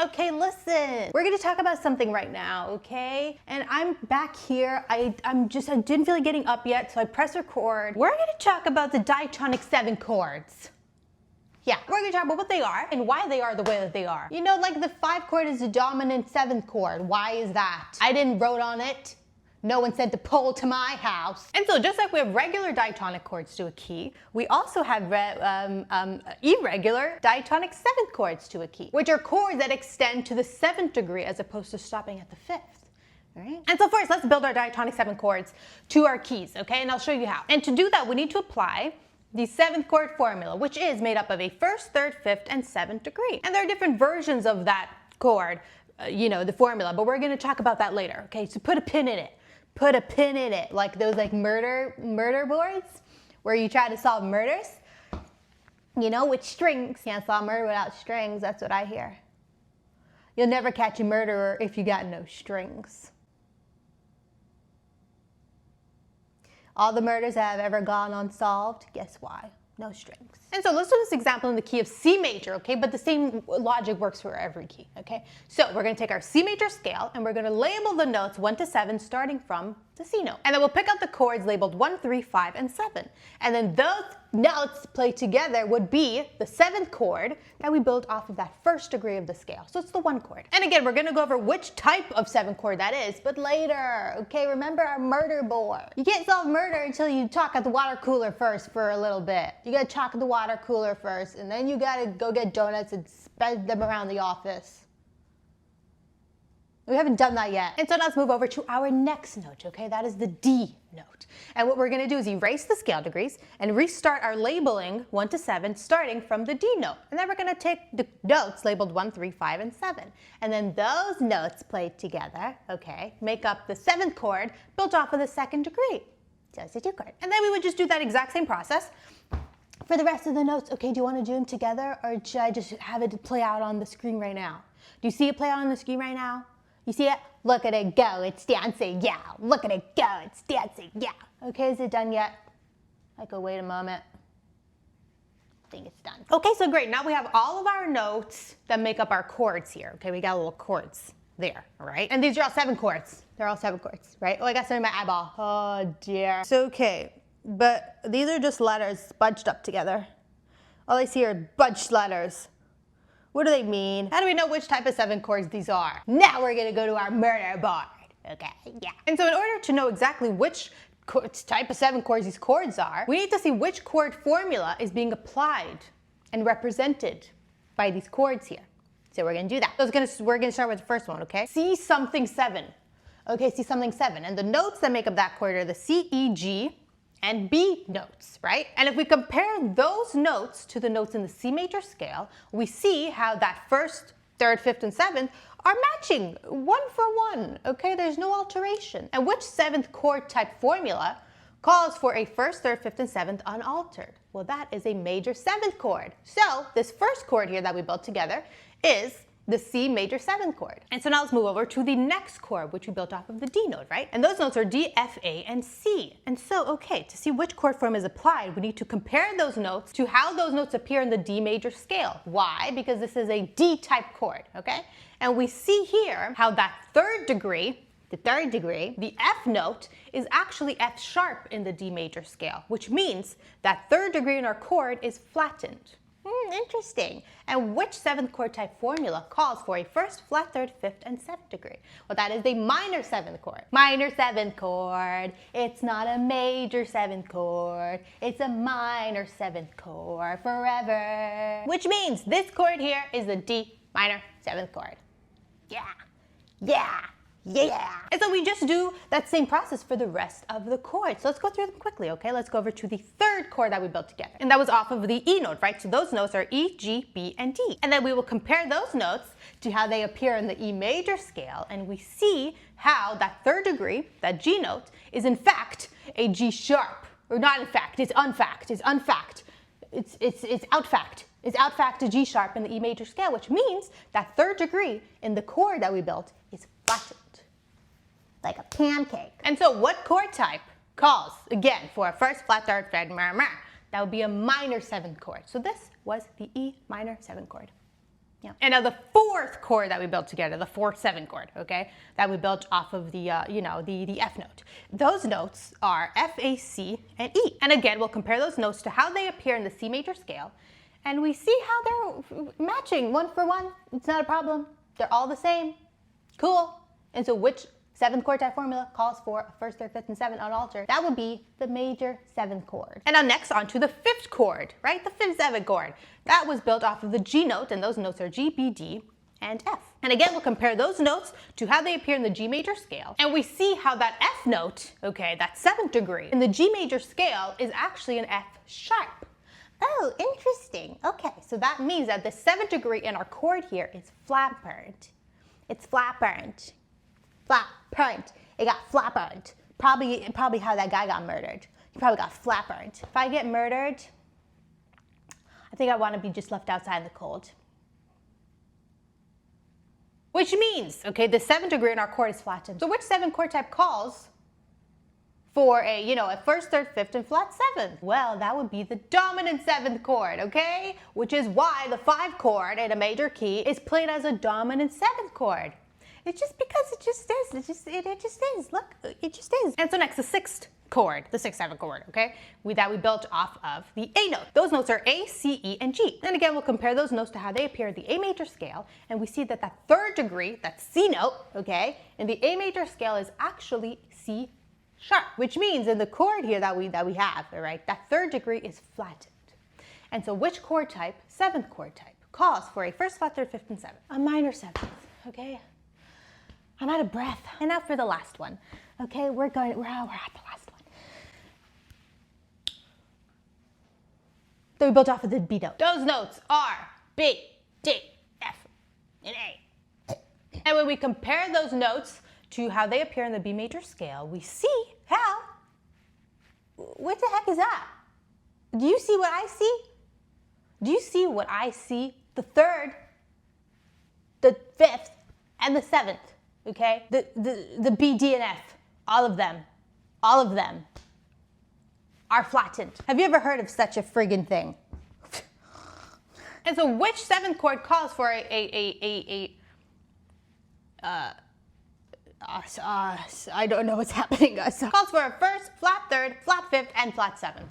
Okay, listen. We're gonna talk about something right now, okay? And I'm back here. I didn't feel like getting up yet, so I press record. We're gonna talk about the diatonic 7 chords. Yeah, we're gonna talk about what they are and why they are the way that they are. You know, like the 5 chord is the dominant 7th chord. Why is that? I didn't vote on it. No one sent a poll to my house. And so just like we have regular diatonic chords to a key, we also have irregular diatonic 7th chords to a key, which are chords that extend to the 7th degree as opposed to stopping at the 5th. Right? And so first, let's build our diatonic 7 chords to our keys, okay? And I'll show you how. And to do that, we need to apply the 7th chord formula, which is made up of a 1st, 3rd, 5th, and 7th degree. And there are different versions of that chord, the formula, but we're gonna talk about that later, okay? So put a pin in it. Put a pin in it, like those murder boards where you try to solve murders, with strings. Can't solve murder without strings, that's what I hear. You'll never catch a murderer if you got no strings. All the murders that have ever gone unsolved, guess why? No strings. And so let's do this example in the key of C major, okay? But the same logic works for every key, okay? So we're gonna take our C major scale and we're gonna label the notes 1 to 7 starting from the C note. And then we'll pick out the chords labeled 1, 3, 5, and 7. And then those notes played together would be the 7th chord that we built off of that 1st degree of the scale. So it's the 1 chord. And again, we're gonna go over which type of 7th chord that is, but later, okay? Remember our murder board. You can't solve murder until you talk at the water cooler first for a little bit. You gotta talk at the water cooler first, and then you gotta go get donuts and spread them around the office. We haven't done that yet. And so now let's move over to our next note, okay? That is the D note. And what we're gonna do is erase the scale degrees and restart our labeling 1 to 7 starting from the D note. And then we're gonna take the notes labeled 1, 3, 5, and 7. And then those notes played together, okay, make up the 7th chord built off of the 2nd degree. So it's a 2 chord. And then we would just do that exact same process for the rest of the notes. Okay, do you wanna do them together or should I just have it play out on the screen right now? Do you see it play out on the screen right now? You see it? Look at it go, it's dancing, yeah. Look at it go, it's dancing, yeah. Okay, is it done yet? I could wait a moment. I think it's done. Okay, so great. Now we have all of our notes that make up our chords here. Okay, we got little chords there, all right? And these are all 7 chords. They're all 7 chords, right? Oh, I got some in my eyeball. Oh, dear. It's okay, but these are just letters bunched up together. All I see are bunched letters. What do they mean? How do we know which type of 7 chords these are? Now we're gonna go to our murder board. Okay, yeah. And so in order to know exactly which type of 7 chords these chords are, we need to see which chord formula is being applied and represented by these chords here. So we're gonna do that. So we're gonna start with the first one, okay? C something 7. Okay, C something 7. And the notes that make up that chord are the C, E, G, and B notes, right? And if we compare those notes to the notes in the C major scale, we see how that 1st, 3rd, 5th, and 7th are matching 1 for 1, okay? There's no alteration. And which 7th chord type formula calls for a 1st, 3rd, 5th, and 7th unaltered? Well, that is a major 7th chord. So this first chord here that we built together is the C major 7th chord. And so now let's move over to the next chord, which we built off of the D note, right? And those notes are D, F, A, and C. And so, okay, to see which chord form is applied, we need to compare those notes to how those notes appear in the D major scale. Why? Because this is a D type chord, okay? And we see here how that 3rd degree, the F note, is actually F sharp in the D major scale, which means that 3rd degree in our chord is flattened. Interesting. And which 7th chord type formula calls for a 1st, flat 3rd, 5th, and 7th degree? Well, that is the minor 7th chord. Minor 7th chord. It's not a major 7th chord. It's a minor 7th chord forever. Which means this chord here is the D minor 7th chord. Yeah. Yeah. Yeah. And so we just do that same process for the rest of the chords. So let's go through them quickly, okay? Let's go over to the 3rd chord that we built together. And that was off of the E note, right? So those notes are E, G, B, and D. And then we will compare those notes to how they appear in the E major scale. And we see how that 3rd degree, that G note, is in fact a G sharp. Or not in fact, it's unfact, it's unfact. It's outfact. It's outfact to G sharp in the E major scale, which means that 3rd degree in the chord that we built is flattened. Like a pancake. And so what chord type calls, again, for a 1st, flat 3rd, 5th, that would be a minor 7th chord. So this was the E minor 7th chord. Yeah. And now the fourth chord that we built together, the 4/7 chord, okay, that we built off of the, the F note. Those notes are F, A, C, and E. And again, we'll compare those notes to how they appear in the C major scale. And we see how they're matching one for one. It's not a problem. They're all the same. Cool. And so which 7th chord type formula calls for a 1st, 3rd, 5th, and 7th unaltered? That would be the major 7th chord. And now next on to the 5th chord, right? The 5th 7th chord. That was built off of the G note, and those notes are G, B, D, and F. And again, we'll compare those notes to how they appear in the G major scale. And we see how that F note, okay, that 7th degree, in the G major scale is actually an F sharp. Oh, interesting. Okay, so that means that the 7th degree in our chord here is flat burned. It's flat burned. Flat burned. It got flat burned. Probably how that guy got murdered. He probably got flat burned. If I get murdered, I think I want to be just left outside in the cold. Which means, okay, the 7th degree in our chord is flattened. So which 7th chord type calls for a 1st, 3rd, 5th, and flat 7th? Well, that would be the dominant 7th chord, okay? Which is why the 5 chord in a major key is played as a dominant 7th chord. It's just because it just is. It just is. Look, it just is. And so next, the 6th chord, the 6th 7th chord, okay? That we built off of the A note. Those notes are A, C, E, and G. And again, we'll compare those notes to how they appear in the A major scale, and we see that that 3rd degree, that C note, okay, in the A major scale is actually C sharp, which means in the chord here that we have, all right, that 3rd degree is flattened. And so which chord type, 7th chord type, calls for a 1st, flat, 3rd, 5th, and 7th? A minor 7th, okay? I'm out of breath. And now for the last one. Okay, we're at the last one. That we built off of the B note. Those notes are B, D, F, and A. And when we compare those notes to how they appear in the B major scale, we see how. What the heck is that? Do you see what I see? Do you see what I see? The 3rd, the 5th, and the 7th. Okay, the B, D, and F, all of them are flattened. Have you ever heard of such a friggin' thing? And so which 7th chord calls for I don't know what's happening, guys. Calls for a 1st, flat 3rd, flat 5th, and flat 7th.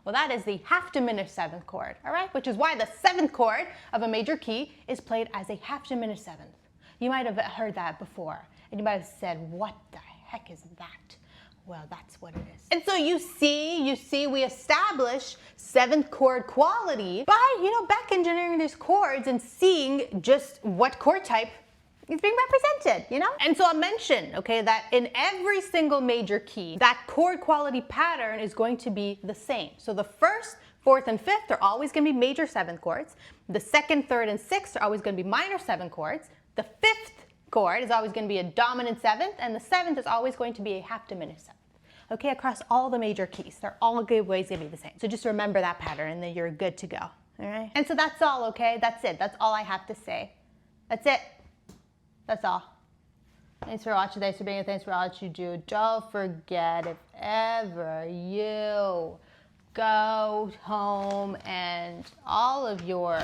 Well, that is the half diminished 7th chord, all right? Which is why the 7th chord of a major key is played as a half diminished 7th. You might have heard that before, and you might have said, what the heck is that? Well, that's what it is. And so you see, we establish 7th chord quality by, back engineering these chords and seeing just what chord type is being represented, And so I'll mention, okay, that in every single major key, that chord quality pattern is going to be the same. So the 1st, 4th, and 5th are always going to be major 7th chords. The 2nd, 3rd, and 6th are always going to be minor 7th chords. The 5th chord is always going to be a dominant 7th, and the 7th is always going to be a half diminished 7th. Okay, across all the major keys, they're all always going to be the same. So just remember that pattern, and then you're good to go. All right. And so that's all. Okay, that's it. That's all I have to say. That's it. That's all. Thanks for watching. Thanks for being here. Thanks for all that you do. Don't forget, if ever you go home and all of your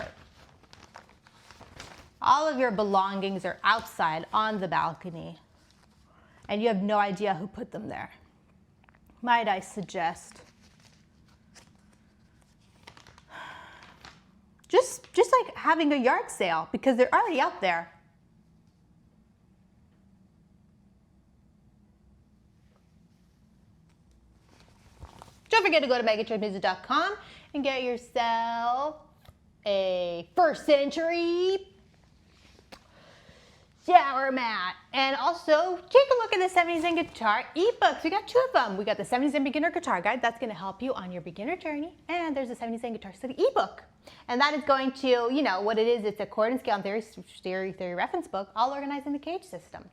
belongings are outside on the balcony and you have no idea who put them there, might I suggest just like having a yard sale, because they're already out there. Don't forget to go to meganchurchmusic.com and get yourself a 1st century shower mat. And also, take a look at the 70s and guitar ebooks. We got 2 of them. We got the 70s and beginner guitar guide. That's going to help you on your beginner journey. And there's the 70s and guitar study ebook. And that is going to, what it is. It's a chord and scale and theory reference book, all organized in the Cage system.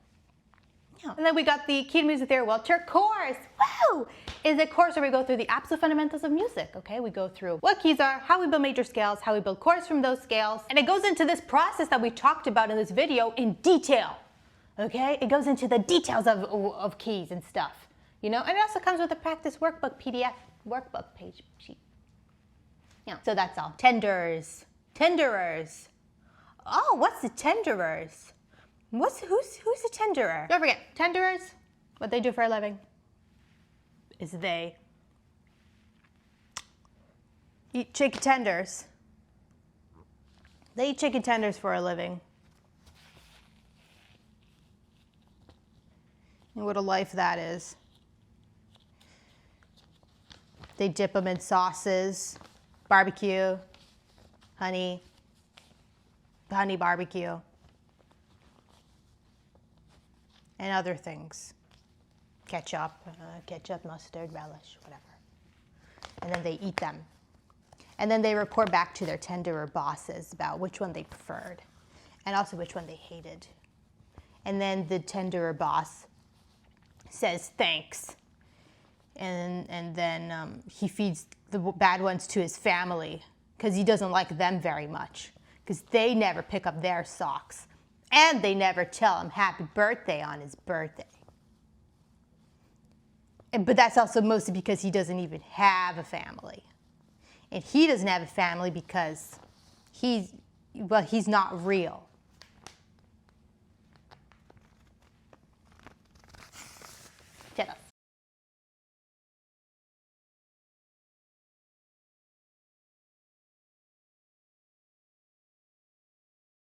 Yeah. And then we got the Key to Music Theory Wheelchair course. Woo! Is a course where we go through the absolute fundamentals of music. Okay, we go through what keys are, how we build major scales, how we build chords from those scales, and it goes into this process that we talked about in this video in detail. Okay, it goes into the details of keys and stuff. And it also comes with a practice workbook PDF workbook page sheet. Yeah. So that's all. Tenderers. Oh, what's the tenderers? Who's the tenderer? Don't forget, tenderers, what they do for a living is they eat chicken tenders. They eat chicken tenders for a living. And what a life that is. They dip them in sauces, barbecue, honey barbecue, and other things. Ketchup, mustard, relish, whatever. And then they eat them. And then they report back to their tenderer bosses about which one they preferred and also which one they hated. And then the tenderer boss says thanks. And then he feeds the bad ones to his family because he doesn't like them very much because they never pick up their socks and they never tell him happy birthday on his birthday. But that's also mostly because he doesn't even have a family. And he doesn't have a family because he's not real.